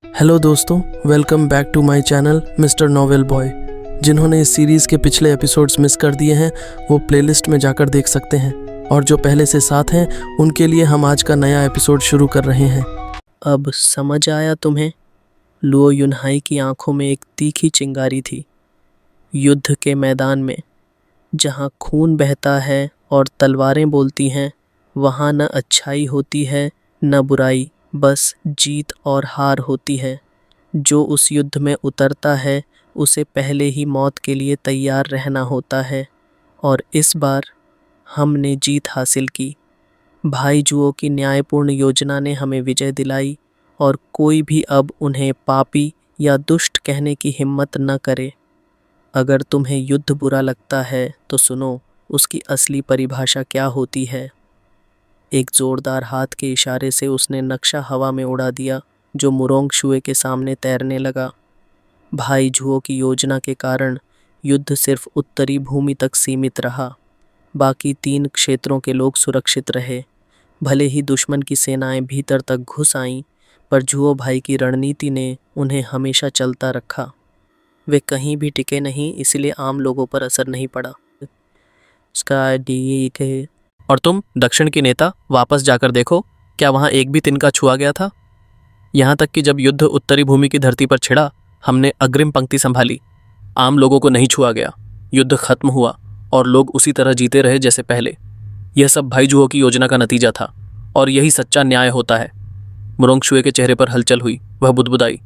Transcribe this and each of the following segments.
Hello दोस्तों, welcome back to my channel mister novel boy. जिन्होंने इस सीरीज़ के पिछले एपिसोड्स मिस कर दिए हैं वो प्लेलिस्ट में जाकर देख सकते हैं, और जो पहले से साथ हैं उनके लिए हम आज का नया एपिसोड शुरू कर रहे हैं। अब समझ आया तुम्हें? लुओ युनहाई की आंखों में एक तीखी चिंगारी थी। युद्ध के मैदान में जहां खून बहता है और तलवारें बोलती हैं, वहां न अच्छाई होती है न बुराई, बस जीत और हार होती है। जो उस युद्ध में उतरता है उसे पहले ही मौत के लिए तैयार रहना होता है, और इस बार हमने जीत हासिल की। भाई जुओ की न्यायपूर्ण योजना ने हमें विजय दिलाई, और कोई भी अब उन्हें पापी या दुष्ट कहने की हिम्मत न करे। अगर तुम्हें युद्ध बुरा लगता है तो सुनो, उसकी असली परिभाषा क्या होती है। एक जोरदार हाथ के इशारे से उसने नक्शा हवा में उड़ा दिया, जो मुरोंग शुए के सामने तैरने लगा। भाई जुओ की योजना के कारण युद्ध सिर्फ उत्तरी भूमि तक सीमित रहा। बाकी 3 क्षेत्रों के लोग सुरक्षित रहे। भले ही दुश्मन की सेनाएं भीतर तक घुस आईं, पर जुओ भाई की रणनीति ने उन्हें हमेशा चलता रखा। वे कहीं भी टिके नहीं, इसलिए आम लोगों पर असर नहीं पड़ा। और तुम दक्षिण की नेता, वापस जाकर देखो, क्या वहां एक भी तिनका छुआ गया था? यहाँ तक कि जब युद्ध उत्तरी भूमि की धरती पर छिड़ा, हमने अग्रिम पंक्ति संभाली। आम लोगों को नहीं छुआ गया। युद्ध खत्म हुआ और लोग उसी तरह जीते रहे जैसे पहले। यह सब भाई जुओ की योजना का नतीजा था, और यही सच्चा न्याय होता है। मुरोंगशुए के चेहरे पर हलचल हुई। वह बुदबुदाई,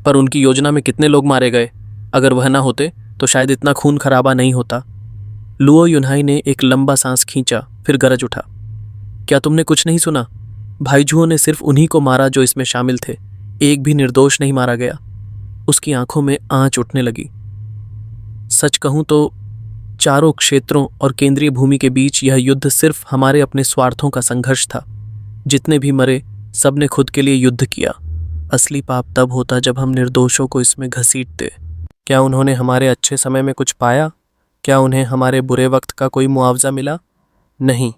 पर उनकी योजना में कितने लोग मारे गए? अगर वह ना होते तो शायद इतना खून खराबा नहीं होता। लुओ युनहाई ने एक लंबा सांस खींचा, फिर गरज उठा, क्या तुमने कुछ नहीं सुना? भाई जुओ ने सिर्फ उन्हीं को मारा जो इसमें शामिल थे। एक भी निर्दोष नहीं मारा गया। उसकी आंखों में आंच उठने लगी। सच कहूं तो चारों क्षेत्रों और केंद्रीय भूमि के बीच यह युद्ध सिर्फ हमारे अपने स्वार्थों का संघर्ष था। जितने भी मरे, सबने खुद के लिए युद्ध किया। असली पाप तब होता जब हम निर्दोषों को इसमें घसीटते। क्या उन्होंने हमारे अच्छे समय में कुछ पाया? क्या उन्हें हमारे बुरे वक्त का कोई मुआवजा मिला? नहीं।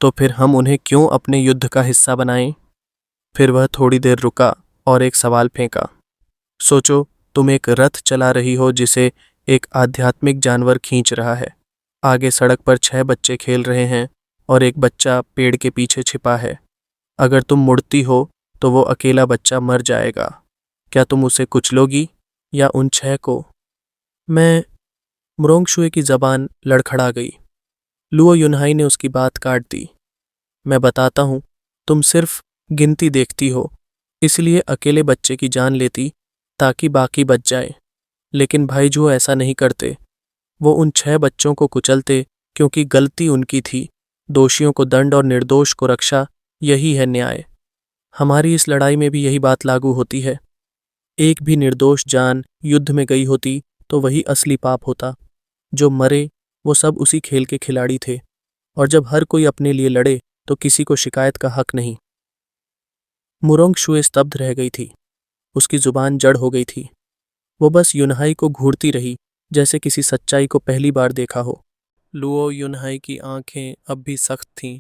तो फिर हम उन्हें क्यों अपने युद्ध का हिस्सा बनाएं? फिर वह थोड़ी देर रुका और एक सवाल फेंका। सोचो, तुम एक रथ चला रही हो जिसे एक आध्यात्मिक जानवर खींच रहा है। आगे सड़क पर 6 बच्चे खेल रहे हैं और एक बच्चा पेड़ के पीछे छिपा है। अगर तुम मुड़ती हो तो वो अकेला बच्चा मर जाएगा। क्या तुम उसे कुचलोगी या उन 6 को? मुरोंगशुए की जबान लड़खड़ा गई। लुओ युनहाई ने उसकी बात काट दी। मैं बताता हूं, तुम सिर्फ गिनती देखती हो, इसलिए अकेले बच्चे की जान लेती ताकि बाकी बच जाए। लेकिन भाई जुओ ऐसा नहीं करते। वो उन 6 बच्चों को कुचलते क्योंकि गलती उनकी थी। दोषियों को दंड और निर्दोष को रक्षा, यही है न्याय। हमारी इस लड़ाई में भी यही बात लागू होती है। एक भी निर्दोष जान युद्ध में गई होती तो वही असली पाप होता। जो मरे वो सब उसी खेल के खिलाड़ी थे, और जब हर कोई अपने लिए लड़े तो किसी को शिकायत का हक नहीं। मुरोंगशुए स्तब्ध रह गई थी। उसकी जुबान जड़ हो गई थी। वो बस युनहाई को घूरती रही, जैसे किसी सच्चाई को पहली बार देखा हो। लुओ युनहाई की आंखें अब भी सख्त थीं।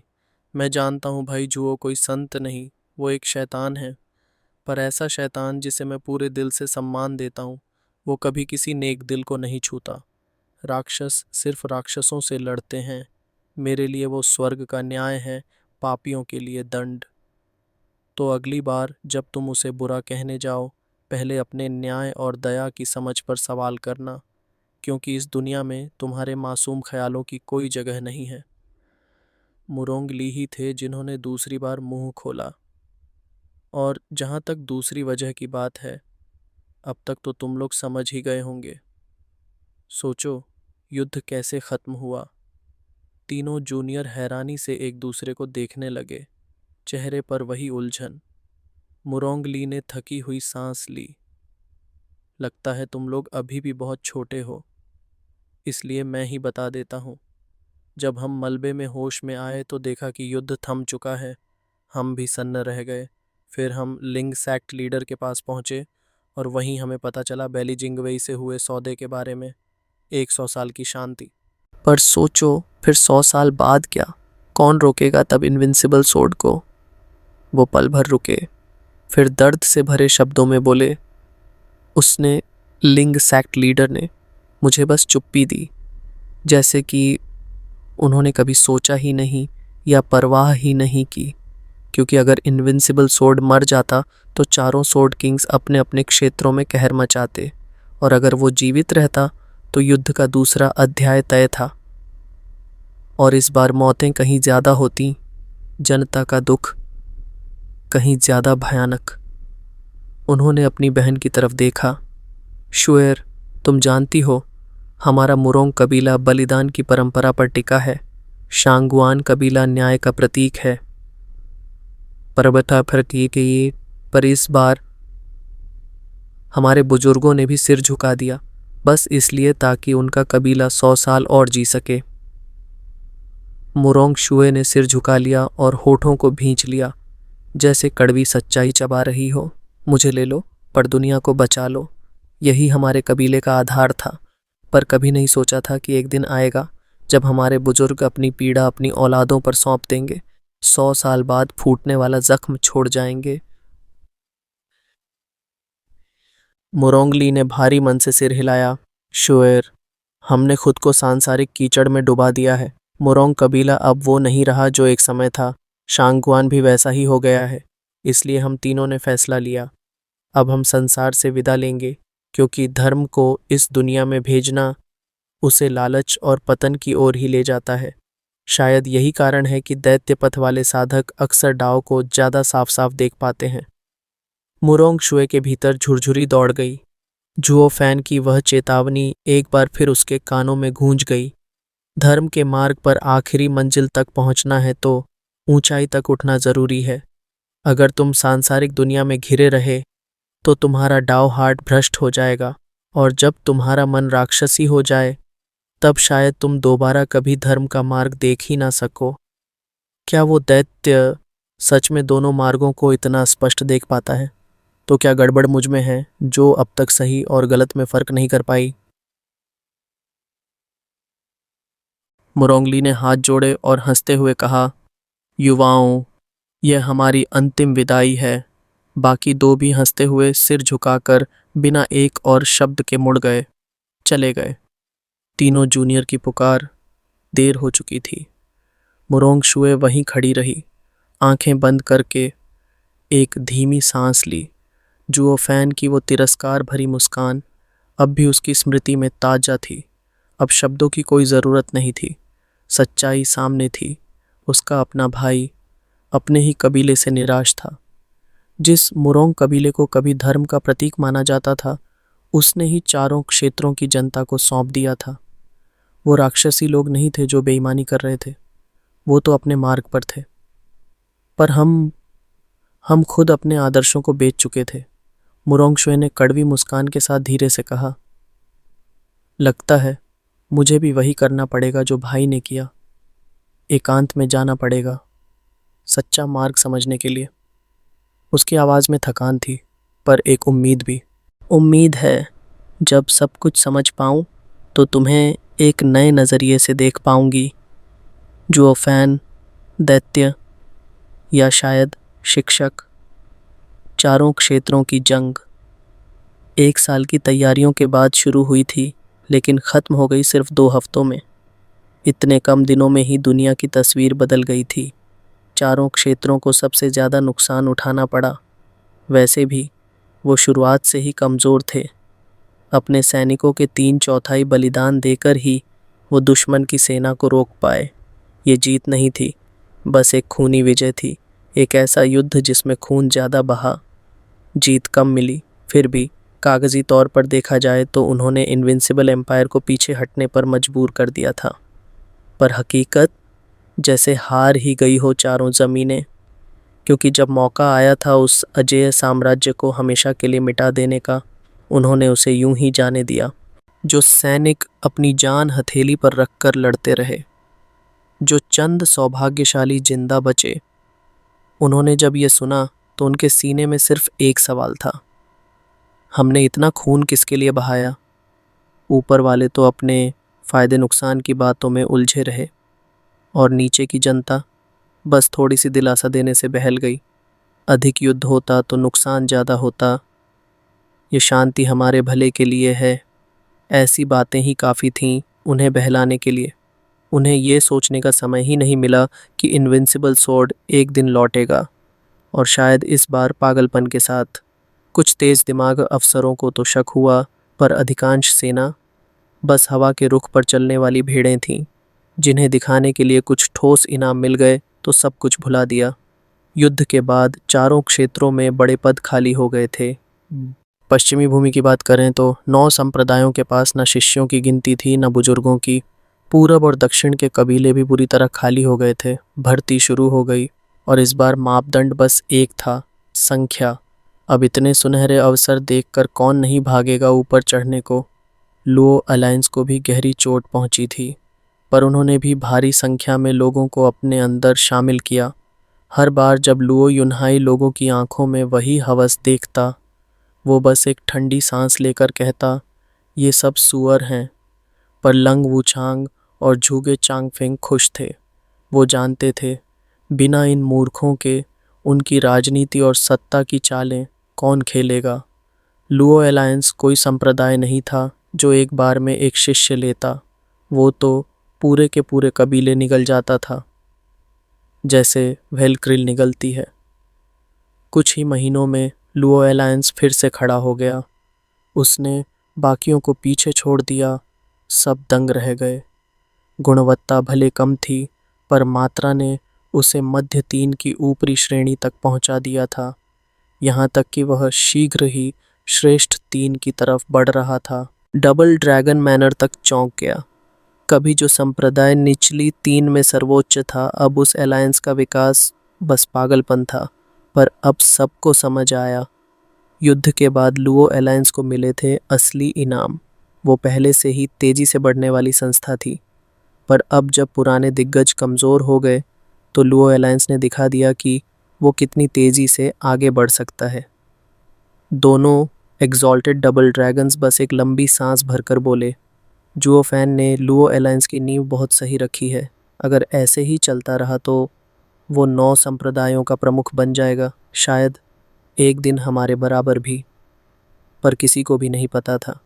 मैं जानता हूँ भाई जुओ कोई संत नहीं, वो एक शैतान है, पर ऐसा शैतान जिसे मैं पूरे दिल से सम्मान देता हूँ। वो कभी किसी नेक दिल को नहीं छूता। राक्षस सिर्फ राक्षसों से लड़ते हैं। मेरे लिए वो स्वर्ग का न्याय है, पापियों के लिए दंड। तो अगली बार जब तुम उसे बुरा कहने जाओ, पहले अपने न्याय और दया की समझ पर सवाल करना, क्योंकि इस दुनिया में तुम्हारे मासूम ख्यालों की कोई जगह नहीं है। मुरोंग ली ही थे जिन्होंने दूसरी बार मुंह खोला। और जहाँ तक दूसरी वजह की बात है, अब तक तो तुम लोग समझ ही गए होंगे। सोचो, युद्ध कैसे खत्म हुआ। तीनों जूनियर हैरानी से एक दूसरे को देखने लगे, चेहरे पर वही उलझन। मुरोंग ली ने थकी हुई सांस ली। लगता है तुम लोग अभी भी बहुत छोटे हो, इसलिए मैं ही बता देता हूँ। जब हम मलबे में होश में आए तो देखा कि युद्ध थम चुका है। हम भी सन्न रह गए। फिर हम लिंग सैक्ट लीडर के पास पहुंचे, और वहीं हमें पता चला बैली जिंगवेई से हुए सौदे के बारे में। 100 साल की शांति। पर सोचो, फिर 100 साल बाद क्या? कौन रोकेगा तब इनविंसिबल सोर्ड को? वो पल भर रुके, फिर दर्द से भरे शब्दों में बोले, उसने, लिंग सेक्ट लीडर ने मुझे बस चुप्पी दी, जैसे कि उन्होंने कभी सोचा ही नहीं या परवाह ही नहीं की, क्योंकि अगर इनविंसिबल सोर्ड मर जाता तो चारों सोर्ड किंग्स अपने अपने क्षेत्रों में कहर मचाते, और अगर वो जीवित रहता तो युद्ध का दूसरा अध्याय तय था। और इस बार मौतें कहीं ज़्यादा होती, जनता का दुख कहीं ज़्यादा भयानक। उन्होंने अपनी बहन की तरफ देखा। शुएर, तुम जानती हो, हमारा मुरोंग कबीला बलिदान की परंपरा पर टिका है। शांगुआन कबीला न्याय का प्रतीक है। पर इस बार हमारे बुजुर्गों ने भी सिर झुका दिया, बस इसलिए ताकि उनका कबीला 100 साल और जी सके। मुरोंग शुए ने सिर झुका लिया और होठों को भींच लिया, जैसे कड़वी सच्चाई चबा रही हो। मुझे ले लो, पर दुनिया को बचा लो, यही हमारे कबीले का आधार था। पर कभी नहीं सोचा था कि एक दिन आएगा जब हमारे बुजुर्ग अपनी पीड़ा अपनी औलादों पर सौंप देंगे, 100 साल बाद फूटने वाला जख्म छोड़ जाएंगे। मुरोंगली ने भारी मन से सिर हिलाया। शुएर, हमने खुद को सांसारिक कीचड़ में डुबा दिया है। मुरोंग कबीला अब वो नहीं रहा जो एक समय था। शांगुआन भी वैसा ही हो गया है। इसलिए हम तीनों ने फैसला लिया, अब हम संसार से विदा लेंगे, क्योंकि धर्म को इस दुनिया में भेजना उसे लालच और पतन की ओर ही ले जाता है। शायद यही कारण है कि दैत्य पथ वाले साधक अक्सर डाव को ज़्यादा साफ साफ देख पाते हैं। मुरोंग शुए के भीतर झुरझुरी दौड़ गई। जुओ फैन की वह चेतावनी एक बार फिर उसके कानों में गूंज गई। धर्म के मार्ग पर आखिरी मंजिल तक पहुंचना है तो ऊंचाई तक उठना जरूरी है। अगर तुम सांसारिक दुनिया में घिरे रहे तो तुम्हारा डाव हार्ट भ्रष्ट हो जाएगा, और जब तुम्हारा मन राक्षसी हो जाए तब शायद तुम दोबारा कभी धर्म का मार्ग देख ही ना सको। क्या वो दैत्य सच में दोनों मार्गों को इतना स्पष्ट देख पाता है? तो क्या गड़बड़ मुझ में है जो अब तक सही और गलत में फर्क नहीं कर पाई? मुरोंगली ने हाथ जोड़े और हंसते हुए कहा, युवाओं, यह हमारी अंतिम विदाई है। बाकी दो भी हंसते हुए सिर झुकाकर बिना एक और शब्द के मुड़ गए, चले गए। तीनों जूनियर की पुकार, देर हो चुकी थी। मुरोंग शुए वहीं खड़ी रही, आंखें बंद करके एक धीमी सांस ली। जुओ फैन की वो तिरस्कार भरी मुस्कान अब भी उसकी स्मृति में ताजा थी। अब शब्दों की कोई ज़रूरत नहीं थी, सच्चाई सामने थी। उसका अपना भाई अपने ही कबीले से निराश था। जिस मुरोंग कबीले को कभी धर्म का प्रतीक माना जाता था, उसने ही चारों क्षेत्रों की जनता को सौंप दिया था। वो राक्षसी लोग नहीं थे जो बेईमानी कर रहे थे, वो तो अपने मार्ग पर थे। पर हम खुद अपने आदर्शों को बेच चुके थे। मुरोंग शुए ने कड़वी मुस्कान के साथ धीरे से कहा, लगता है मुझे भी वही करना पड़ेगा जो भाई ने किया। एकांत में जाना पड़ेगा, सच्चा मार्ग समझने के लिए। उसकी आवाज़ में थकान थी, पर एक उम्मीद भी। उम्मीद है जब सब कुछ समझ पाऊँ तो तुम्हें एक नए नज़रिए से देख पाऊंगी। जुओ फैन, दैत्य, या शायद शिक्षक। चारों क्षेत्रों की जंग 1 साल की तैयारियों के बाद शुरू हुई थी, लेकिन ख़त्म हो गई सिर्फ 2 हफ्तों में। इतने कम दिनों में ही दुनिया की तस्वीर बदल गई थी। चारों क्षेत्रों को सबसे ज़्यादा नुकसान उठाना पड़ा। वैसे भी वो शुरुआत से ही कमज़ोर थे। अपने सैनिकों के 3/4 बलिदान देकर ही वो दुश्मन की सेना को रोक पाए। ये जीत नहीं थी, बस एक खूनी विजय थी। एक ऐसा युद्ध जिसमें खून ज़्यादा बहा, जीत कम मिली। फिर भी कागज़ी तौर पर देखा जाए तो उन्होंने इनविंसिबल एम्पायर को पीछे हटने पर मजबूर कर दिया था। पर हकीकत जैसे हार ही गई हो चारों ज़मीनें, क्योंकि जब मौका आया था उस अजेय साम्राज्य को हमेशा के लिए मिटा देने का, उन्होंने उसे यूं ही जाने दिया। जो सैनिक अपनी जान हथेली पर रखकर लड़ते रहे, जो चंद सौभाग्यशाली जिंदा बचे, उन्होंने जब ये सुना तो उनके सीने में सिर्फ एक सवाल था, हमने इतना खून किसके लिए बहाया? ऊपर वाले तो अपने फ़ायदे नुकसान की बातों में उलझे रहे, और नीचे की जनता बस थोड़ी सी दिलासा देने से बहल गई। अधिक युद्ध होता तो नुकसान ज़्यादा होता। ये शांति हमारे भले के लिए है। ऐसी बातें ही काफ़ी थीं उन्हें बहलाने के लिए। उन्हें ये सोचने का समय ही नहीं मिला कि इनविंसिबल स्वॉर्ड एक दिन लौटेगा, और शायद इस बार पागलपन के साथ। कुछ तेज दिमाग अफसरों को तो शक हुआ, पर अधिकांश सेना बस हवा के रुख पर चलने वाली भेड़ें थीं, जिन्हें दिखाने के लिए कुछ ठोस इनाम मिल गए तो सब कुछ भुला दिया। युद्ध के बाद चारों क्षेत्रों में बड़े पद खाली हो गए थे। पश्चिमी भूमि की बात करें तो 9 संप्रदायों के पास न शिष्यों की गिनती थी न बुजुर्गों की। पूरब और दक्षिण के कबीले भी बुरी तरह खाली हो गए थे। भर्ती शुरू हो गई और इस बार मापदंड बस एक था, संख्या। अब इतने सुनहरे अवसर देखकर कौन नहीं भागेगा ऊपर चढ़ने को। लुओ अलायंस को भी गहरी चोट पहुंची थी, पर उन्होंने भी भारी संख्या में लोगों को अपने अंदर शामिल किया। हर बार जब लुओ युनहाई लोगों की आंखों में वही हवस देखता, वो बस एक ठंडी सांस लेकर कहता, ये सब सुअर हैं। पर लंग वूचांग और झूगे चांगफेंग खुश थे। वो जानते थे, बिना इन मूर्खों के उनकी राजनीति और सत्ता की चालें कौन खेलेगा। लुओ अलायंस कोई संप्रदाय नहीं था जो एक बार में एक शिष्य लेता। वो तो पूरे के पूरे कबीले निगल जाता था, जैसे वेलक्रिल निगलती है। कुछ ही महीनों में लुओ अलायंस फिर से खड़ा हो गया। उसने बाकियों को पीछे छोड़ दिया। सब दंग रह गए। गुणवत्ता भले कम थी, पर मात्रा ने उसे मध्य 3 की ऊपरी श्रेणी तक पहुंचा दिया था। यहाँ तक कि वह शीघ्र ही श्रेष्ठ 3 की तरफ बढ़ रहा था। डबल ड्रैगन मैनर तक चौंक गया। कभी जो संप्रदाय निचली 3 में सर्वोच्च था, अब उस अलायंस का विकास बस पागलपन था। पर अब सबको समझ आया। युद्ध के बाद लुओ अलायंस को मिले थे असली इनाम। वो पहले से ही तेजी से बढ़ने वाली संस्था थी, पर अब जब पुराने दिग्गज कमज़ोर हो गए तो लुओ अलायंस ने दिखा दिया कि वो कितनी तेज़ी से आगे बढ़ सकता है। दोनों एग्जॉल्टेड डबल ड्रैगन्स बस एक लंबी सांस भरकर बोले, जुओ फैन ने लुओ अलायंस की नींव बहुत सही रखी है। अगर ऐसे ही चलता रहा तो वो 9 संप्रदायों का प्रमुख बन जाएगा, शायद एक दिन हमारे बराबर भी। पर किसी को भी नहीं पता था,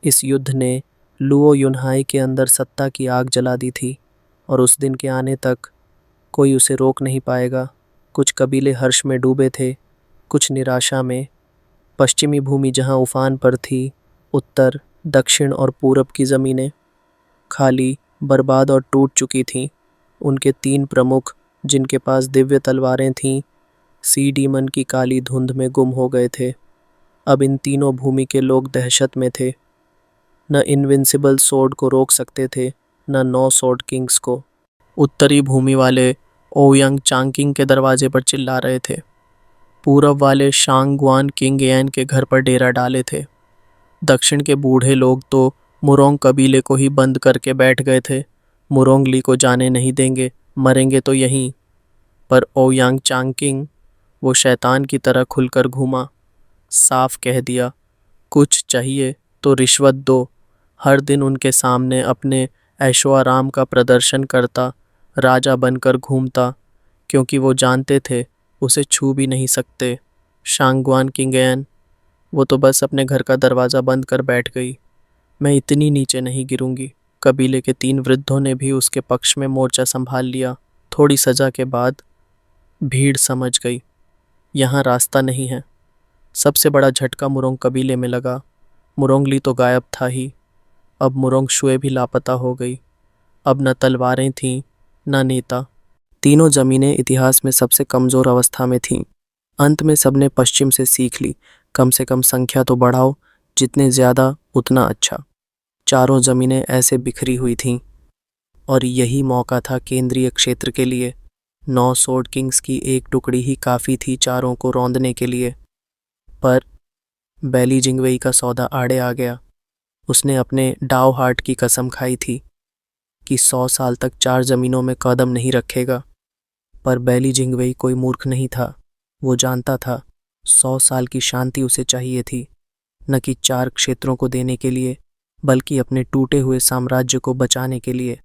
इस युद्ध ने लुओ युनहाई के अंदर सत्ता की आग जला दी थी, और उस दिन के आने तक कोई उसे रोक नहीं पाएगा। कुछ कबीले हर्ष में डूबे थे, कुछ निराशा में। पश्चिमी भूमि जहां उफान पर थी, उत्तर, दक्षिण और पूरब की ज़मीनें खाली, बर्बाद और टूट चुकी थीं। उनके 3 प्रमुख, जिनके पास दिव्य तलवारें थीं, सी डीमन की काली धुंध में गुम हो गए थे। अब इन तीनों भूमि के लोग दहशत में थे। न इनविंसिबल स्वॉर्ड को रोक सकते थे, न 9 स्वॉर्ड किंग्स को। उत्तरी भूमि वाले ओयांग चांगकिंग के दरवाजे पर चिल्ला रहे थे। पूरब वाले शांगवान किंग यान के घर पर डेरा डाले थे। दक्षिण के बूढ़े लोग तो मुरोंग कबीले को ही बंद करके बैठ गए थे। मुरोंग ली को जाने नहीं देंगे, मरेंगे तो यहीं। पर ओयांग चांगकिंग वो शैतान की तरह खुलकर घूमा। साफ कह दिया, कुछ चाहिए तो रिश्वत दो। हर दिन उनके सामने अपने ऐशो आराम का प्रदर्शन करता, राजा बनकर घूमता, क्योंकि वो जानते थे उसे छू भी नहीं सकते। शांगवान किंगयन, वो तो बस अपने घर का दरवाज़ा बंद कर बैठ गई। मैं इतनी नीचे नहीं गिरूंगी। कबीले के 3 वृद्धों ने भी उसके पक्ष में मोर्चा संभाल लिया। थोड़ी सजा के बाद भीड़ समझ गई, यहाँ रास्ता नहीं है। सबसे बड़ा झटका मुरोंग कबीले में लगा। मुरोंगली तो गायब था ही, अब मुरोंग शुए भी लापता हो गई। अब न तलवारें थीं, न नेता। तीनों ज़मीनें इतिहास में सबसे कमज़ोर अवस्था में थीं। अंत में सबने पश्चिम से सीख ली, कम से कम संख्या तो बढ़ाओ, जितने ज़्यादा उतना अच्छा। चारों ज़मीनें ऐसे बिखरी हुई थीं, और यही मौका था केंद्रीय क्षेत्र के लिए। 9 स्वॉर्ड किंग्स की एक टुकड़ी ही काफ़ी थी चारों को रौंदने के लिए। पर बैली जिंगवेई का सौदा आड़े आ गया। उसने अपने डाओ हार्ट की कसम खाई थी कि 100 साल तक 4 ज़मीनों में कदम नहीं रखेगा। पर बैली जिंगवेई कोई मूर्ख नहीं था। वो जानता था 100 साल की शांति उसे चाहिए थी, न कि 4 क्षेत्रों को देने के लिए, बल्कि अपने टूटे हुए साम्राज्य को बचाने के लिए।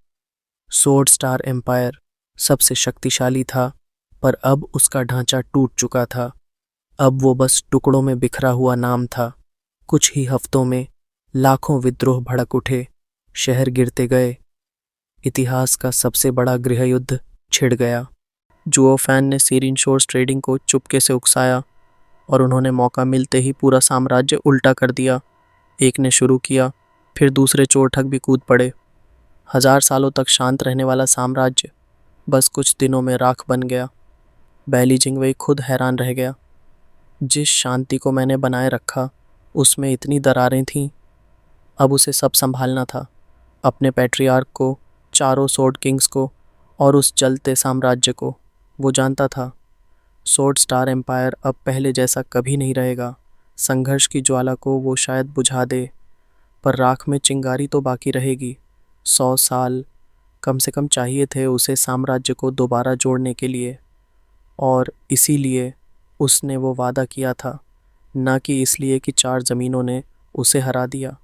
स्वॉर्ड स्टार एम्पायर सबसे शक्तिशाली था, पर अब उसका ढांचा टूट चुका था। अब वो बस टुकड़ों में बिखरा हुआ नाम था। कुछ ही हफ्तों में लाखों विद्रोह भड़क उठे, शहर गिरते गए, इतिहास का सबसे बड़ा गृह युद्ध छिड़ गया। जुओ फैन ने सीरिन शोर्स ट्रेडिंग को चुपके से उकसाया और उन्होंने मौका मिलते ही पूरा साम्राज्य उल्टा कर दिया। एक ने शुरू किया, फिर दूसरे चोर ठग भी कूद पड़े। 1000 सालों तक शांत रहने वाला साम्राज्य बस कुछ दिनों में राख बन गया। बैली जिंगवेई खुद हैरान रह गया। जिस शांति को मैंने बनाए रखा उसमें इतनी दरारें थीं। अब उसे सब संभालना था, अपने पैट्रियार्क को, चारों सोर्ड किंग्स को और उस जलते साम्राज्य को। वो जानता था सोर्ड स्टार एम्पायर अब पहले जैसा कभी नहीं रहेगा। संघर्ष की ज्वाला को वो शायद बुझा दे, पर राख में चिंगारी तो बाकी रहेगी। 100 साल कम से कम चाहिए थे उसे साम्राज्य को दोबारा जोड़ने के लिए, और इसीलिए उसने वो वादा किया था, ना कि इसलिए कि 4 ज़मीनों ने उसे हरा दिया।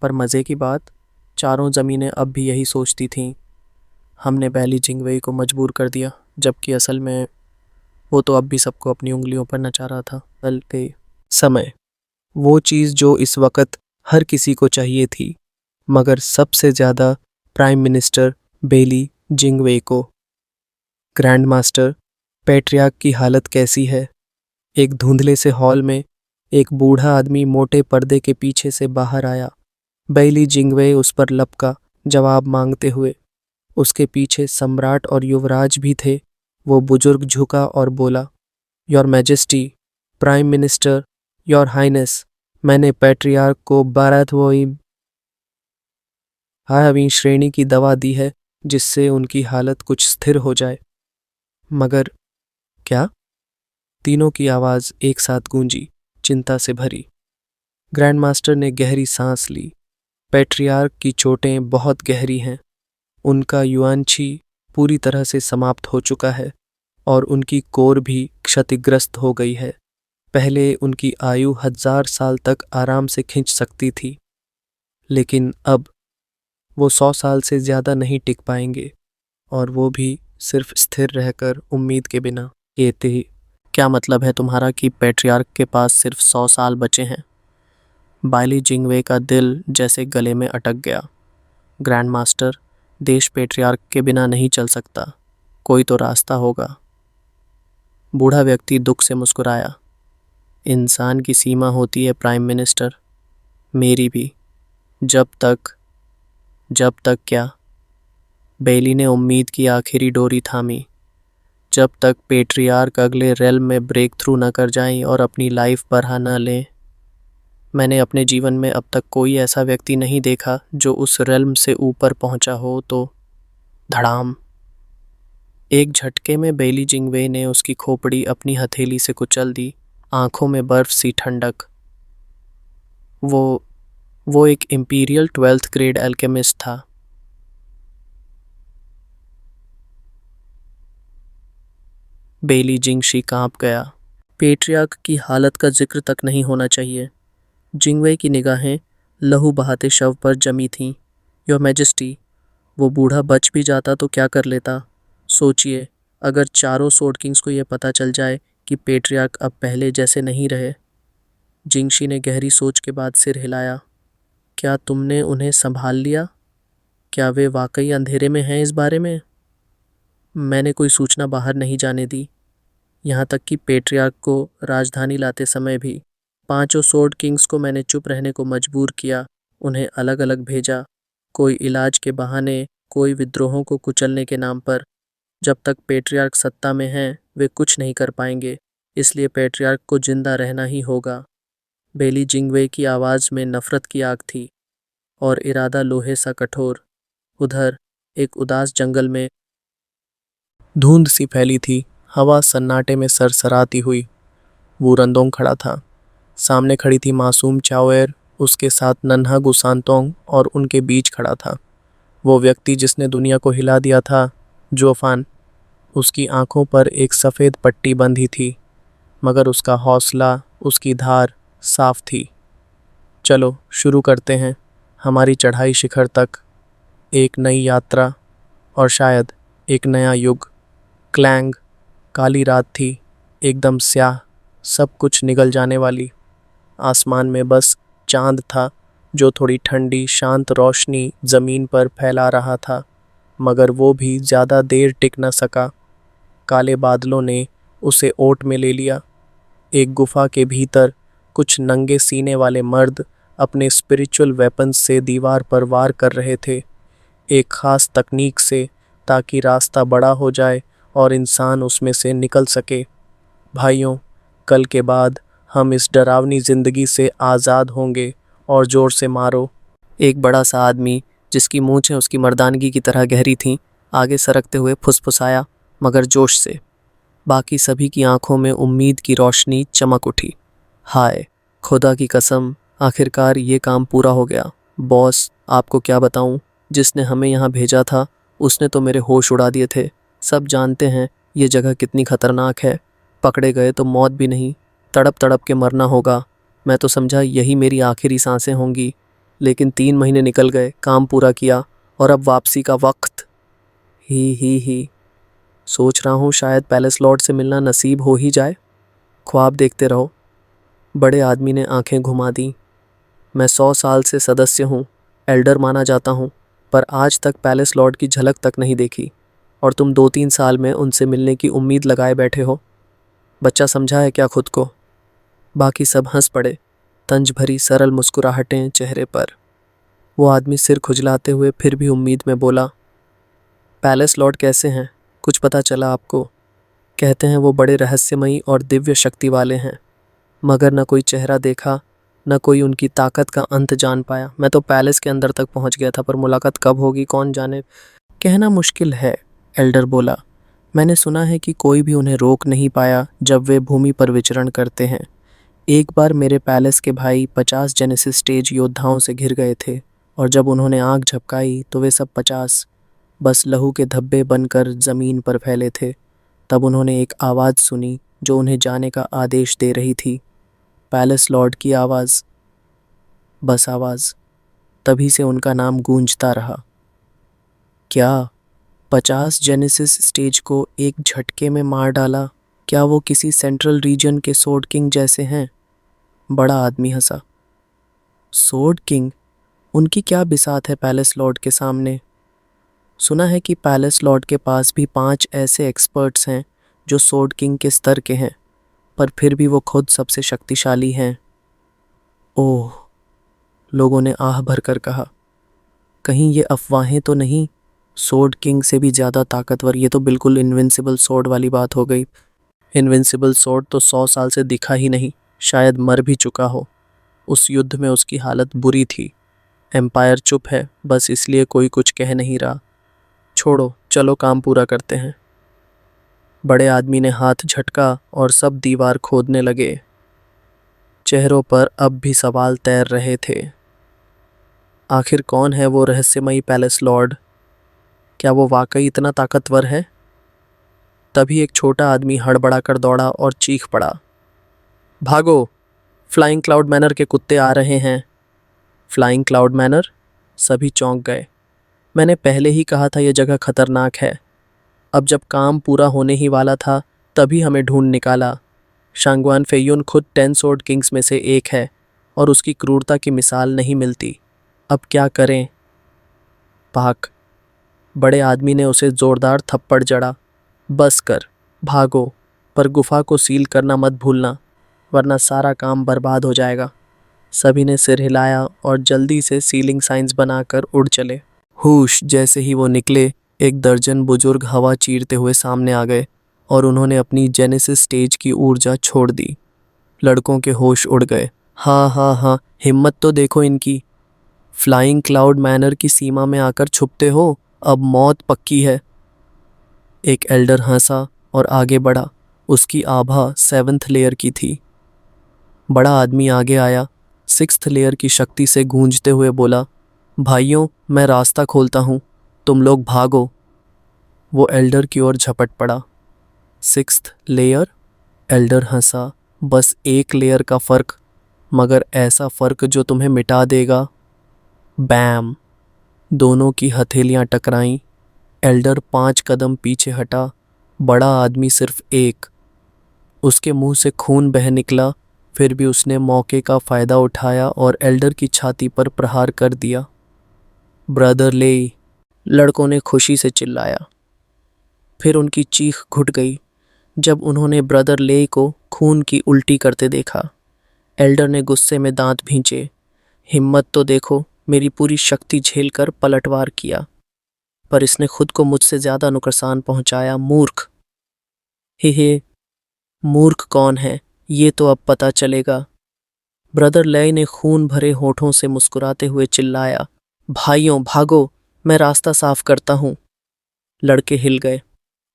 पर मज़े की बात, चारों ज़मीनें अब भी यही सोचती थीं, हमने बैली जिंगवेई को मजबूर कर दिया, जबकि असल में वो तो अब भी सबको अपनी उंगलियों पर नचा रहा था। कल पे समय, वो चीज़ जो इस वक्त हर किसी को चाहिए थी, मगर सबसे ज़्यादा प्राइम मिनिस्टर बैली जिंगवेई को। ग्रैंड मास्टर, पैट्रियार्क की हालत कैसी है? एक धुंधले से हॉल में एक बूढ़ा आदमी मोटे पर्दे के पीछे से बाहर आया। बैली जिंगवेई उस पर लपका, जवाब मांगते हुए। उसके पीछे सम्राट और युवराज भी थे। वो बुजुर्ग झुका और बोला, your majesty, prime minister, your highness, मैंने पैट्रियार्क को 12वीं श्रेणी की दवा दी है जिससे उनकी हालत कुछ स्थिर हो जाए। मगर क्या? तीनों की आवाज़ एक साथ गूंजी, चिंता से भरी। ग्रैंड मास्टर ने गहरी सांस ली। पैट्रियार्क की चोटें बहुत गहरी हैं। उनका युआनछी पूरी तरह से समाप्त हो चुका है और उनकी कोर भी क्षतिग्रस्त हो गई है। पहले उनकी आयु 1000 साल तक आराम से खिंच सकती थी, लेकिन अब वो 100 साल से ज़्यादा नहीं टिक पाएंगे, और वो भी सिर्फ स्थिर रहकर, उम्मीद के बिना। कहते, क्या मतलब है तुम्हारा कि पैट्रियार्क के पास सिर्फ 100 साल बचे हैं? बैली जिंगवेई का दिल जैसे गले में अटक गया। ग्रैंड मास्टर, देश पैट्रियार्क के बिना नहीं चल सकता, कोई तो रास्ता होगा। बूढ़ा व्यक्ति दुख से मुस्कुराया। इंसान की सीमा होती है प्राइम मिनिस्टर, मेरी भी। जब तक क्या? बैली ने उम्मीद की आखिरी डोरी थामी। जब तक पैट्रियार्क अगले रेल्म में ब्रेक थ्रू न कर जाएं और अपनी लाइफ बढ़ा न लें। मैंने अपने जीवन में अब तक कोई ऐसा व्यक्ति नहीं देखा जो उस रेल्म से ऊपर पहुंचा हो। तो धड़ाम, एक झटके में बैली जिंगवेई ने उसकी खोपड़ी अपनी हथेली से कुचल दी, आंखों में बर्फ सी ठंडक। वो एक इंपीरियल 12th ग्रेड एल्केमिस्ट था। बैली जिंगशी कांप गया। पैट्रियार्क की हालत का जिक्र तक नहीं होना चाहिए। जिंगवेई की निगाहें लहू बहाते शव पर जमी थीं। योर मैजेस्टी, वो बूढ़ा बच भी जाता तो क्या कर लेता? सोचिए, अगर चारों सोर्ड किंग्स को यह पता चल जाए कि पैट्रियार्क अब पहले जैसे नहीं रहे। जिंगशी ने गहरी सोच के बाद सिर हिलाया। क्या तुमने उन्हें संभाल लिया? क्या वे वाकई अंधेरे में हैं इस बारे में? मैंने कोई सूचना बाहर नहीं जाने दी, यहाँ तक कि पैट्रियार्क को राजधानी लाते समय भी। 5 सोर्ड किंग्स को मैंने चुप रहने को मजबूर किया, उन्हें अलग अलग भेजा, कोई इलाज के बहाने, कोई विद्रोहों को कुचलने के नाम पर। जब तक पैट्रियार्क सत्ता में हैं वे कुछ नहीं कर पाएंगे, इसलिए पैट्रियार्क को जिंदा रहना ही होगा। बैली जिंगवेई की आवाज़ में नफरत की आग थी और इरादा लोहे सा कठोर। उधर एक उदास जंगल में धुंध सी फैली थी, हवा सन्नाटे में सरसराती हुई। वूरंदोंग खड़ा था। सामने खड़ी थी मासूम चाओएर, उसके साथ नन्हा गुसानतोंग और उनके बीच खड़ा था वो व्यक्ति जिसने दुनिया को हिला दिया था, जोफान। उसकी आंखों पर एक सफ़ेद पट्टी बंधी थी, मगर उसका हौसला, उसकी धार साफ थी। चलो शुरू करते हैं हमारी चढ़ाई शिखर तक, एक नई यात्रा और शायद एक नया युग। क्लैंग, काली रात थी, एकदम स्याह, सब कुछ निगल जाने वाली। आसमान में बस चांद था जो थोड़ी ठंडी शांत रोशनी जमीन पर फैला रहा था, मगर वो भी ज़्यादा देर टिक न सका। काले बादलों ने उसे ओट में ले लिया। एक गुफा के भीतर कुछ नंगे सीने वाले मर्द अपने स्पिरिचुअल वेपन्स से दीवार पर वार कर रहे थे, एक खास तकनीक से, ताकि रास्ता बड़ा हो जाए और इंसान उसमें से निकल सके। भाइयों, कल के बाद हम इस डरावनी जिंदगी से आज़ाद होंगे, और जोर से मारो। एक बड़ा सा आदमी जिसकी मूंछें उसकी मर्दानगी की तरह गहरी थीं, आगे सरकते हुए फुसफुसाया, मगर जोश से। बाकी सभी की आंखों में उम्मीद की रोशनी चमक उठी। हाय खुदा की कसम, आखिरकार ये काम पूरा हो गया। बॉस, आपको क्या बताऊं, जिसने हमें यहाँ भेजा था उसने तो मेरे होश उड़ा दिए थे। सब जानते हैं ये जगह कितनी खतरनाक है। पकड़े गए तो मौत भी नहीं, तड़प तड़प के मरना होगा। मैं तो समझा यही मेरी आखिरी सांसें होंगी, लेकिन 3 महीने निकल गए, काम पूरा किया, और अब वापसी का वक्त। ही सोच रहा हूँ शायद पैलेस लॉर्ड से मिलना नसीब हो ही जाए। ख्वाब देखते रहो। बड़े आदमी ने आंखें घुमा दी। मैं 100 साल से सदस्य हूँ, एल्डर माना जाता हूँ, पर आज तक पैलेस लॉर्ड की झलक तक नहीं देखी, और तुम 2-3 साल में उनसे मिलने की उम्मीद लगाए बैठे हो। बच्चा समझा है क्या खुद को? बाकी सब हंस पड़े, तंज भरी सरल मुस्कुराहटें चेहरे पर। वो आदमी सिर खुजलाते हुए फिर भी उम्मीद में बोला, पैलेस लॉर्ड कैसे हैं, कुछ पता चला आपको? कहते हैं वो बड़े रहस्यमयी और दिव्य शक्ति वाले हैं, मगर न कोई चेहरा देखा, न कोई उनकी ताकत का अंत जान पाया। मैं तो पैलेस के अंदर तक पहुंच गया था, पर मुलाकात कब होगी कौन जाने। कहना मुश्किल है, एल्डर बोला। मैंने सुना है कि कोई भी उन्हें रोक नहीं पाया जब वे भूमि पर विचरण करते हैं। एक बार मेरे पैलेस के भाई 50 जेनेसिस स्टेज योद्धाओं से घिर गए थे, और जब उन्होंने आग झपकाई तो वे सब 50 बस लहू के धब्बे बनकर ज़मीन पर फैले थे। तब उन्होंने एक आवाज़ सुनी जो उन्हें जाने का आदेश दे रही थी। पैलेस लॉर्ड की आवाज़, बस आवाज़। तभी से उनका नाम गूंजता रहा। क्या 50 जेनेसिस स्टेज को एक झटके में मार डाला? क्या वो किसी सेंट्रल रीजन के सोर्ड किंग जैसे हैं? बड़ा आदमी हंसा। Sword king? उनकी क्या बिसात है पैलेस लॉर्ड के सामने? सुना है कि पैलेस लॉर्ड के पास भी 5 ऐसे एक्सपर्ट्स हैं जो सोर्ड किंग के स्तर के हैं, पर फिर भी वो खुद सबसे शक्तिशाली हैं। ओह, लोगों ने आह भरकर कहा। कहीं ये अफवाहें तो नहीं? सोर्ड किंग से भी ज़्यादा ताकतवर? ये तो बिल्कुल इनविंसिबल सोर्ड वाली बात हो गई। इनविंसिबल सोर्ड तो 100 साल से दिखा ही नहीं, शायद मर भी चुका हो। उस युद्ध में उसकी हालत बुरी थी। एम्पायर चुप है, बस इसलिए कोई कुछ कह नहीं रहा। छोड़ो, चलो काम पूरा करते हैं। बड़े आदमी ने हाथ झटका और सब दीवार खोदने लगे। चेहरों पर अब भी सवाल तैर रहे थे। आखिर कौन है वो रहस्यमयी पैलेस लॉर्ड? क्या वो वाकई इतना ताकतवर है? तभी एक छोटा आदमी हड़बड़ाकर दौड़ा और चीख पड़ा, भागो, फ्लाइंग क्लाउड मैनर के कुत्ते आ रहे हैं। Flying cloud manner? सभी चौंक गए। मैंने पहले ही कहा था यह जगह खतरनाक है। अब जब काम पूरा होने ही वाला था, तभी हमें ढूंढ निकाला। शांगवान फेयुन खुद 10 सोर्ड किंग्स में से एक है, और उसकी क्रूरता की मिसाल नहीं मिलती। अब क्या करें? भाग। बड़े आदमी ने उसे जोरदार थप्पड़ जड़ा। बस कर, भागो, पर गुफा को सील करना मत भूलना, वरना सारा काम बर्बाद हो जाएगा। सभी ने सिर हिलाया और जल्दी से सीलिंग साइंस बनाकर उड़ चले। होश जैसे ही वो निकले, 1 दर्जन बुजुर्ग हवा चीरते हुए सामने आ गए, और उन्होंने अपनी जेनेसिस स्टेज की ऊर्जा छोड़ दी। लड़कों के होश उड़ गए। हाँ, हिम्मत तो देखो इनकी। फ्लाइंग क्लाउड मैनर की सीमा में आकर छुपते हो, अब मौत पक्की है। एक एल्डर हंसा और आगे बढ़ा। उसकी आभा 7th लेयर की थी। बड़ा आदमी आगे आया, 6th लेयर की शक्ति से गूंजते हुए बोला, भाइयों, मैं रास्ता खोलता हूँ, तुम लोग भागो। वो एल्डर की ओर झपट पड़ा। 6th layer? एल्डर हंसा। बस 1 लेयर का फ़र्क, मगर ऐसा फ़र्क जो तुम्हें मिटा देगा। बैम! दोनों की हथेलियां टकराईं। एल्डर 5 कदम पीछे हटा, बड़ा आदमी सिर्फ एक। उसके मुंह से खून बह निकला, फिर भी उसने मौके का फायदा उठाया और एल्डर की छाती पर प्रहार कर दिया। ब्रदर ले, लड़कों ने खुशी से चिल्लाया। फिर उनकी चीख घुट गई जब उन्होंने ब्रदर ले को खून की उल्टी करते देखा। एल्डर ने गुस्से में दांत भींचे। हिम्मत तो देखो, मेरी पूरी शक्ति झेलकर पलटवार किया, पर इसने खुद को मुझसे ज्यादा नुकसान पहुंचाया। मूर्ख। हे, मूर्ख कौन है ये तो अब पता चलेगा। ब्रदर ले ने खून भरे होठों से मुस्कुराते हुए चिल्लाया, भाइयों भागो, मैं रास्ता साफ करता हूं। लड़के हिल गए,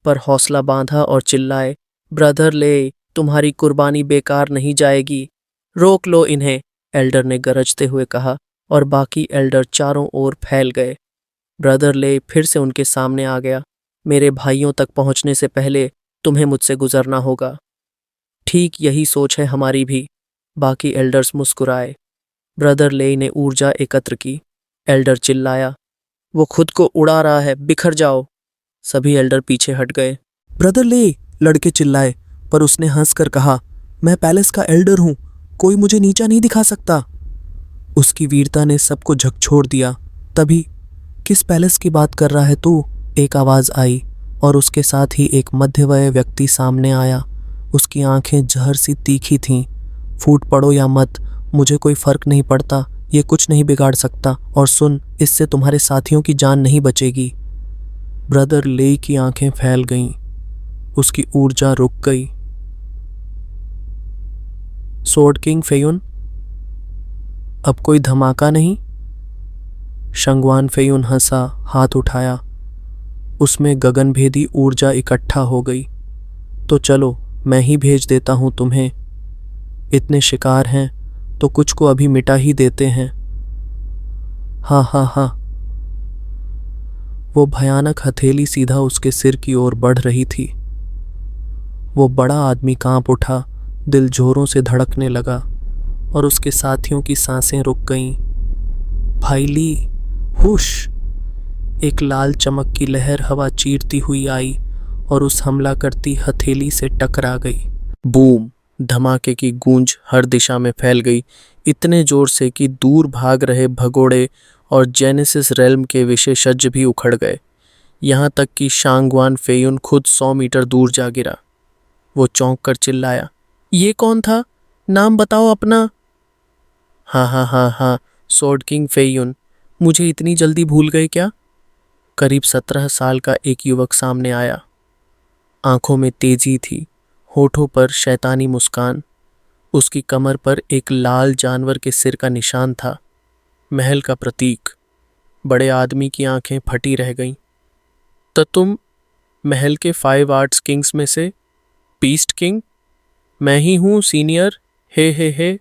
पर हौसला बांधा और चिल्लाए, ब्रदर ले, तुम्हारी कुर्बानी बेकार नहीं जाएगी, रोक लो इन्हें, एल्डर ने गरजते हुए कहा, और बाकी एल्डर चारों ओर फैल गए। ब्रदर ले फिर से उनके सामने आ गया। मेरे भाइयों तक पहुंचने से पहले तुम्हें मुझसे गुजरना होगा। ठीक यही सोच है हमारी भी। बाकी एल्डर्स मुस्कुराए। ब्रदर ले ने ऊर्जा एकत्र की। एल्डर चिल्लाया, वो खुद को उड़ा रहा है, बिखर जाओ। सभी एल्डर पीछे हट गए। ब्रदर ले, लड़के चिल्लाए, पर उसने हंसकर कहा, मैं पैलेस का एल्डर हूं, कोई मुझे नीचा नहीं दिखा सकता। उसकी वीरता ने सबको झकझोर दिया। तभी, किस पैलेस की बात कर रहा है तू? एक आवाज आई और उसके साथ ही एक मध्यवय व्यक्ति सामने आया। उसकी आंखें जहर सी तीखी थीं। फूट पड़ो या मत, मुझे कोई फर्क नहीं पड़ता, ये कुछ नहीं बिगाड़ सकता, और सुन, इससे तुम्हारे साथियों की जान नहीं बचेगी। ब्रदर ले की आंखें फैल गईं। उसकी ऊर्जा रुक गई। सोर्ड किंग फेयुन, अब कोई धमाका नहीं? शंगवान फेयुन हंसा, हाथ उठाया। उसमें गगनभेदी ऊर्जा इकट्ठा हो गई। तो चलो, मैं ही भेज देता हूं तुम्हें। इतने शिकार हैं तो कुछ को अभी मिटा ही देते हैं। हाँ हाँ हाँ। वो भयानक हथेली सीधा उसके सिर की ओर बढ़ रही थी। वो बड़ा आदमी कांप उठा, दिल जोरों से धड़कने लगा और उसके साथियों की सांसें रुक गईं। भाई ली, हुश! एक लाल चमक की लहर हवा चीरती हुई आई और उस हमला करती हथेली से टकरा गई। बूम! धमाके की गूंज हर दिशा में फैल गई, इतने जोर से कि दूर भाग रहे भगोड़े और जेनेसिस रेल्म के विशेषज्ञ भी उखड़ गए। यहाँ तक कि शांगवान फेयुन खुद 100 मीटर दूर जा गिरा। वो चौंक कर चिल्लाया, ये कौन था? नाम बताओ अपना। हाँ हाँ हाँ हाँ, सोर्ड किंग फेयुन। मुझे इतनी जल्दी भूल गए क्या? करीब 17 साल का एक युवक सामने आया। आंखों में तेजी थी, होठों पर शैतानी मुस्कान। उसकी कमर पर एक लाल जानवर के सिर का निशान था, महल का प्रतीक। बड़े आदमी की आंखें फटी रह गईं। तो तुम महल के 5 आर्ट्स किंग्स में से बीस्ट किंग? मैं ही हूँ सीनियर। हे।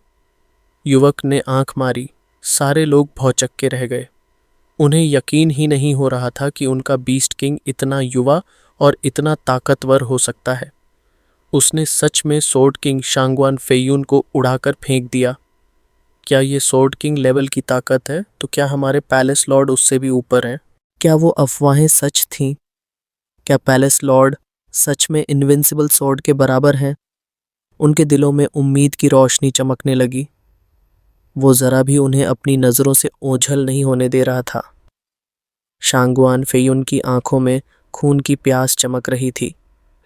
युवक ने आंख मारी। सारे लोग भौचक्के रह गए। उन्हें यकीन ही नहीं हो रहा था कि उनका बीस्ट किंग इतना युवा और इतना ताकतवर हो सकता है। उसने सच में सोर्ड किंग शांगवान फेयुन को उड़ाकर फेंक दिया। क्या ये सोर्ड किंग लेवल की ताकत है, तो क्या हमारे पैलेस लॉर्ड उससे भी ऊपर हैं? क्या वो अफवाहें सच थीं? क्या पैलेस लॉर्ड सच में इनविंसिबल स्वॉर्ड के बराबर हैं? उनके दिलों में उम्मीद की रोशनी चमकने लगी। वो जरा भी उन्हें अपनी नजरों से ओझल नहीं होने दे रहा था। शांगवान फेयुन की आंखों में खून की प्यास चमक रही थी,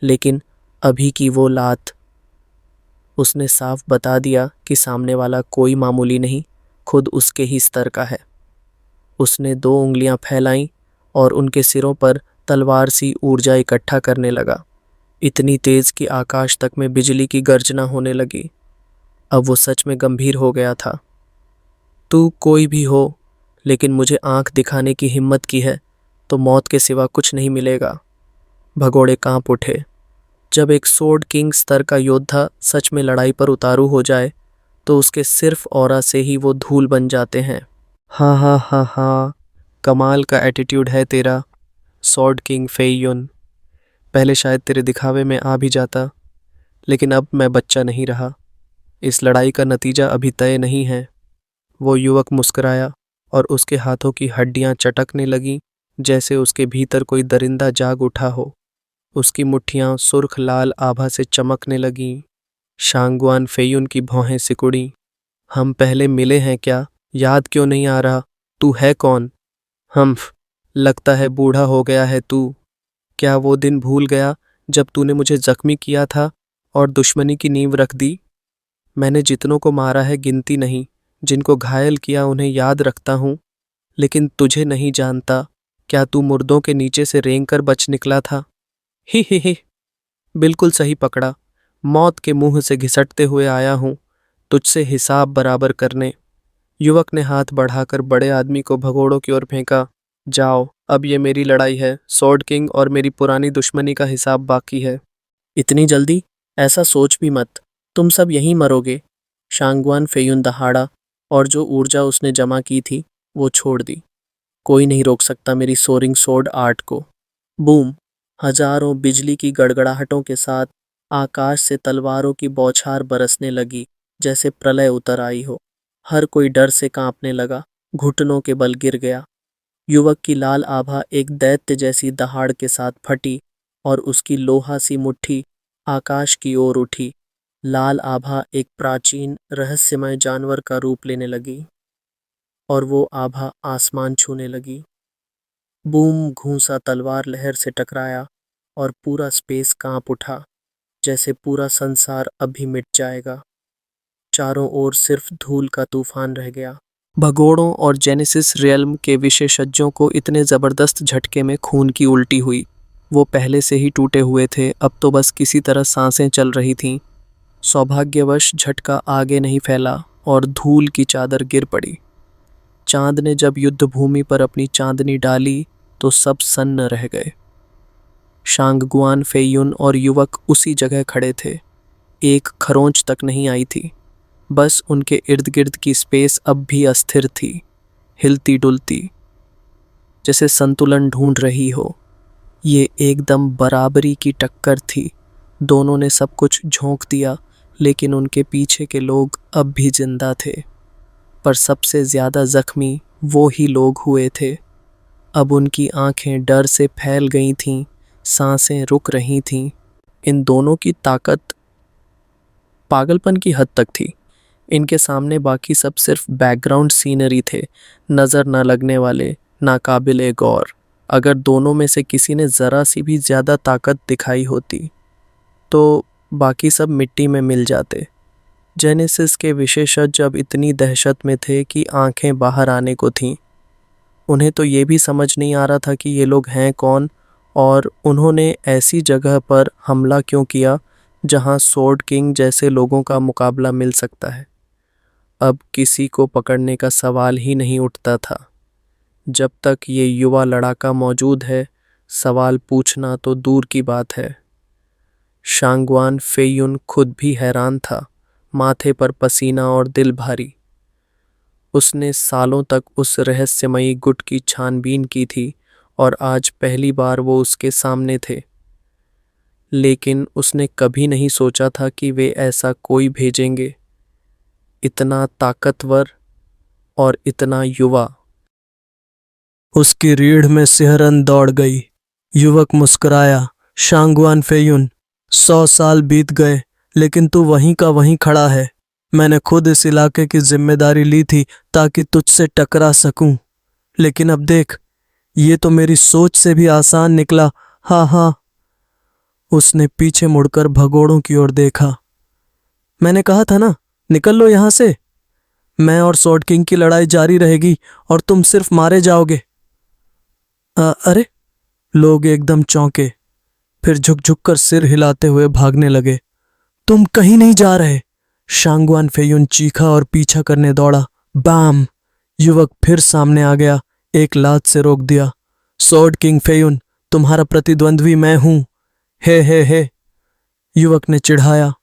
लेकिन अभी की वो लात। उसने साफ बता दिया कि सामने वाला कोई मामूली नहीं, खुद उसके ही स्तर का है। उसने 2 उंगलियां फैलाईं और उनके सिरों पर तलवार सी ऊर्जा इकट्ठा करने लगा, इतनी तेज कि आकाश तक में बिजली की गर्जना होने लगी। अब वो सच में गंभीर हो गया था। तू कोई भी हो, लेकिन मुझे आंख दिखाने की हिम्मत की है तो मौत के सिवा कुछ नहीं मिलेगा। भगोड़े कांप उठे। जब एक सोर्ड किंग स्तर का योद्धा सच में लड़ाई पर उतारू हो जाए तो उसके सिर्फ ऑरा से ही वो धूल बन जाते हैं। हाँ, कमाल का एटीट्यूड है तेरा, सॉर्ड किंग फेयुन। पहले शायद तेरे दिखावे में आ भी जाता, लेकिन अब मैं बच्चा नहीं रहा। इस लड़ाई का नतीजा अभी तय नहीं है। वो युवक मुस्कुराया और उसके हाथों की हड्डियां चटकने लगीं, जैसे उसके भीतर कोई दरिंदा जाग उठा हो। उसकी मुट्ठियां सुर्ख लाल आभा से चमकने लगीं। शांगवान फेयुन की भौहें सिकुड़ी। हम पहले मिले हैं क्या? याद क्यों नहीं आ रहा? तू है कौन? हम्फ, लगता है बूढ़ा हो गया है तू। क्या वो दिन भूल गया जब तूने मुझे जख्मी किया था और दुश्मनी की नींव रख दी? मैंने जितनों को मारा है गिनती नहीं, जिनको घायल किया उन्हें याद रखता हूँ, लेकिन तुझे नहीं जानता। क्या तू मुर्दों के नीचे से रेंग कर बच निकला था? ही, बिल्कुल सही पकड़ा। मौत के मुंह से घिसटते हुए आया हूं तुझसे हिसाब बराबर करने। युवक ने हाथ बढ़ाकर बड़े आदमी को भगोड़ों की ओर फेंका। जाओ, अब ये मेरी लड़ाई है। स्वॉर्ड किंग और मेरी पुरानी दुश्मनी का हिसाब बाकी है। इतनी जल्दी? ऐसा सोच भी मत, तुम सब यहीं मरोगे। शांगवान फेयुन दहाड़ा और जो ऊर्जा उसने जमा की थी वो छोड़ दी। कोई नहीं रोक सकता मेरी सोरिंग सोर्ड आर्ट को। बूम! हजारों बिजली की गड़गड़ाहटों के साथ आकाश से तलवारों की बौछार बरसने लगी, जैसे प्रलय उतर आई हो। हर कोई डर से कांपने लगा, घुटनों के बल गिर गया। युवक की लाल आभा एक दैत्य जैसी दहाड़ के साथ फटी और उसकी लोहा सी मुट्ठी आकाश की ओर उठी। लाल आभा एक प्राचीन रहस्यमय जानवर का रूप लेने लगी और वो आभा आसमान छूने लगी। बूम! घूंसा तलवार लहर से टकराया और पूरा स्पेस कांप उठा, जैसे पूरा संसार अभी मिट जाएगा। चारों ओर सिर्फ धूल का तूफान रह गया। भगोड़ों और जेनेसिस रियल्म के विशेषज्ञों को इतने जबरदस्त झटके में खून की उल्टी हुई। वो पहले से ही टूटे हुए थे, अब तो बस किसी तरह सांसें चल रही थीं। सौभाग्यवश झटका आगे नहीं फैला और धूल की चादर गिर पड़ी। चांद ने जब युद्ध भूमि पर अपनी चांदनी डाली तो सब सन्न रह गए। शांगगुआन फेयुन और युवक उसी जगह खड़े थे। एक खरोंच तक नहीं आई थी। बस उनके इर्द गिर्द की स्पेस अब भी अस्थिर थी, हिलती डुलती, जैसे संतुलन ढूंढ रही हो। ये एकदम बराबरी की टक्कर थी। दोनों ने सब कुछ झोंक दिया, लेकिन उनके पीछे के लोग अब भी जिंदा थे। पर सबसे ज्यादा जख्मी वो ही लोग हुए थे। अब उनकी आंखें डर से फैल गई थीं, सांसें रुक रही थीं। इन दोनों की ताकत पागलपन की हद तक थी। इनके सामने बाकी सब सिर्फ बैकग्राउंड सीनरी थे, नज़र न लगने वाले, नाकाबिले गौर। अगर दोनों में से किसी ने ज़रा सी भी ज़्यादा ताकत दिखाई होती तो बाकी सब मिट्टी में मिल जाते। जेनेसिस के विशेषज्ञ अब इतनी दहशत में थे कि आंखें बाहर आने को थीं। उन्हें तो ये भी समझ नहीं आ रहा था कि ये लोग हैं कौन और उन्होंने ऐसी जगह पर हमला क्यों किया जहां स्वॉर्ड किंग जैसे लोगों का मुकाबला मिल सकता है। अब किसी को पकड़ने का सवाल ही नहीं उठता था। जब तक ये युवा लड़ाका मौजूद है, सवाल पूछना तो दूर की बात है। शांगवान फेयुन खुद भी हैरान था, माथे पर पसीना और दिल भारी। उसने सालों तक उस रहस्यमयी गुट की छानबीन की थी और आज पहली बार वो उसके सामने थे। लेकिन उसने कभी नहीं सोचा था कि वे ऐसा कोई भेजेंगे, इतना ताकतवर और इतना युवा। उसकी रीढ़ में सिहरन दौड़ गई। युवक मुस्कुराया। शांगवान फेयुन, 100 साल बीत गए, लेकिन तू वहीं का वहीं खड़ा है। मैंने खुद इस इलाके की जिम्मेदारी ली थी ताकि तुझसे टकरा सकूं, लेकिन अब देख, ये तो मेरी सोच से भी आसान निकला। हाँ। उसने पीछे मुड़कर भगोड़ों की ओर देखा। मैंने कहा था ना, निकल लो यहां से। मैं और स्वॉर्ड किंग की लड़ाई जारी रहेगी और तुम सिर्फ मारे जाओगे। अरे! लोग एकदम चौंके, फिर झुक झुक कर सिर हिलाते हुए भागने लगे। तुम कहीं नहीं जा रहे। शांगवान फेयुन चीखा और पीछा करने दौड़ा। बाम! युवक फिर सामने आ गया, एक लात से रोक दिया। स्वॉर्ड किंग फेयुन, तुम्हारा प्रतिद्वंद्वी मैं हूं। हे। युवक ने चिढ़ाया।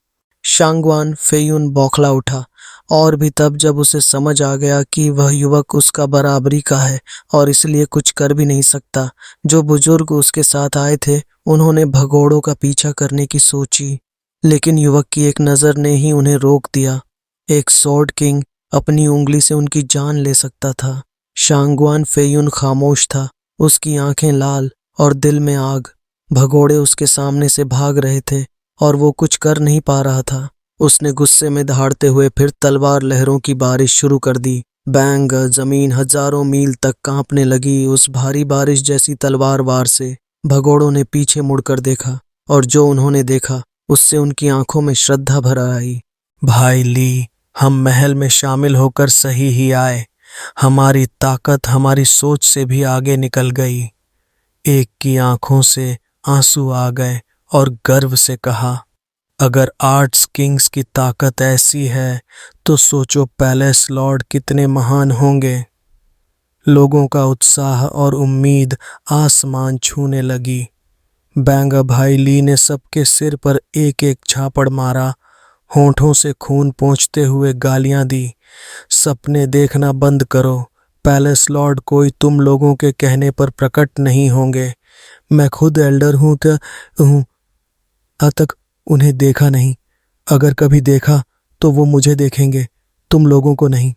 शांगवान फेयुन बौखला उठा, और भी तब जब उसे समझ आ गया कि वह युवक उसका बराबरी का है और इसलिए कुछ कर भी नहीं सकता। जो बुजुर्ग उसके साथ आए थे उन्होंने भगोड़ों का पीछा करने की सोची, लेकिन युवक की एक नज़र ने ही उन्हें रोक दिया। एक स्वॉर्ड किंग अपनी उंगली से उनकी जान ले सकता था। शांगवान फेयुन खामोश था, उसकी आंखें लाल और दिल में आग। भगोड़े उसके सामने से भाग रहे थे और वो कुछ कर नहीं पा रहा था। उसने गुस्से में दहाड़ते हुए फिर तलवार लहरों की बारिश शुरू कर दी। बैंग जमीन हजारों मील तक कांपने लगी उस भारी बारिश जैसी तलवार वार से। भगोड़ों ने पीछे मुड़कर देखा और जो उन्होंने देखा उससे उनकी आंखों में श्रद्धा भर आई। भाई ली, हम महल में शामिल होकर सही ही आए। हमारी ताकत हमारी सोच से भी आगे निकल गई। एक की आंखों से आंसू आ गए और गर्व से कहा, अगर आर्ट्स किंग्स की ताकत ऐसी है तो सोचो पैलेस लॉर्ड कितने महान होंगे। लोगों का उत्साह और उम्मीद आसमान छूने लगी। बैंगा भाई ली ने सबके सिर पर एक एक झापड़ मारा, होंठों से खून पोंछते हुए गालियां दी। सपने देखना बंद करो, पैलेस लॉर्ड कोई तुम लोगों के कहने पर प्रकट नहीं होंगे। मैं खुद एल्डर हूँ आज तक उन्हें देखा नहीं। अगर कभी देखा तो वो मुझे देखेंगे, तुम लोगों को नहीं।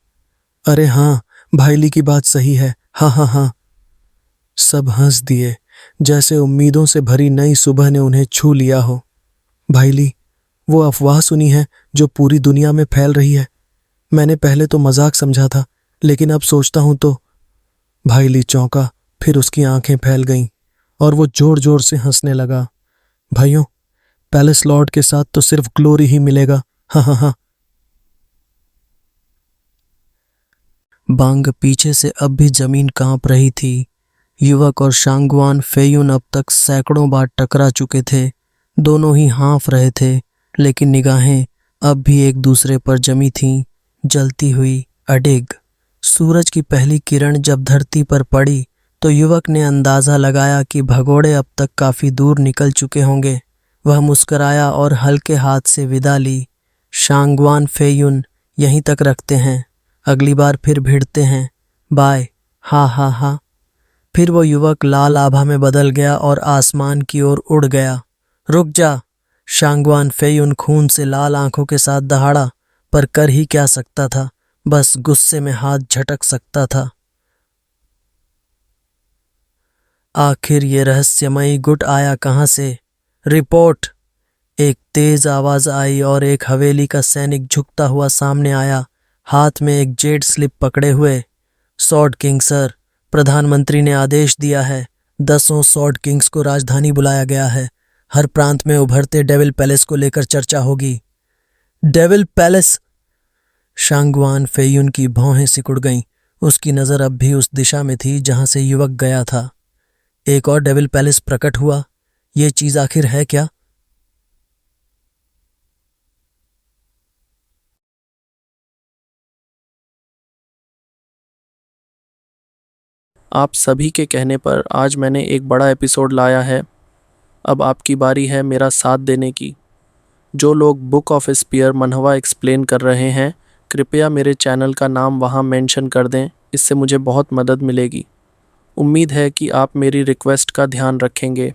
अरे हाँ, भाईली की बात सही है, हाँ हाँ हाँ। सब हंस दिए जैसे उम्मीदों से भरी नई सुबह ने उन्हें छू लिया हो। भाईली, वो अफवाह सुनी है जो पूरी दुनिया में फैल रही है। मैंने पहले तो मजाक समझा था, लेकिन अब सोचता हूं तो। भाईली चौंका, फिर उसकी आंखें फैल गईं और वो जोर जोर से हंसने लगा। भाइयों, पैलेस लॉर्ड के साथ तो सिर्फ ग्लोरी ही मिलेगा, हाँ हाँ हाँ। बांग पीछे से अब भी जमीन कांप रही थी। युवक और शांगवान फेयुन अब तक सैकड़ों बार टकरा चुके थे। दोनों ही हाँफ रहे थे, लेकिन निगाहें अब भी एक दूसरे पर जमी थीं, जलती हुई अडिग। सूरज की पहली किरण जब धरती पर पड़ी तो युवक ने अंदाजा लगाया कि भगोड़े अब तक काफी दूर निकल चुके होंगे। वह मुस्कराया और हल्के हाथ से विदा ली। शांगवान फेयुन, यहीं तक रखते हैं, अगली बार फिर भिड़ते हैं, बाय। हा हा हा। फिर वो युवक लाल आभा में बदल गया और आसमान की ओर उड़ गया। रुक जा, शांगवान फेयुन खून से लाल आंखों के साथ दहाड़ा, पर कर ही क्या सकता था, बस गुस्से में हाथ झटक सकता था। आखिर ये रहस्यमयी गुट आया कहां से? रिपोर्ट। एक तेज आवाज आई और एक हवेली का सैनिक झुकता हुआ सामने आया, हाथ में एक जेड स्लिप पकड़े हुए। सॉर्ड किंग सर, प्रधानमंत्री ने आदेश दिया है, 10 सॉर्ड किंग्स को राजधानी बुलाया गया है। हर प्रांत में उभरते डेविल पैलेस को लेकर चर्चा होगी। Devil palace? शांगवान फेयुन की भौहें सिकुड़ गईं। उसकी नजर अब भी उस दिशा में थी जहां से युवक गया था। एक और डेविल पैलेस प्रकट हुआ? ये चीज आखिर है क्या? आप सभी के कहने पर आज मैंने एक बड़ा एपिसोड लाया है। अब आपकी बारी है मेरा साथ देने की। जो लोग बुक ऑफ स्पीयर मनहवा एक्सप्लेन कर रहे हैं, कृपया मेरे चैनल का नाम वहां मेंशन कर दें, इससे मुझे बहुत मदद मिलेगी। उम्मीद है कि आप मेरी रिक्वेस्ट का ध्यान रखेंगे।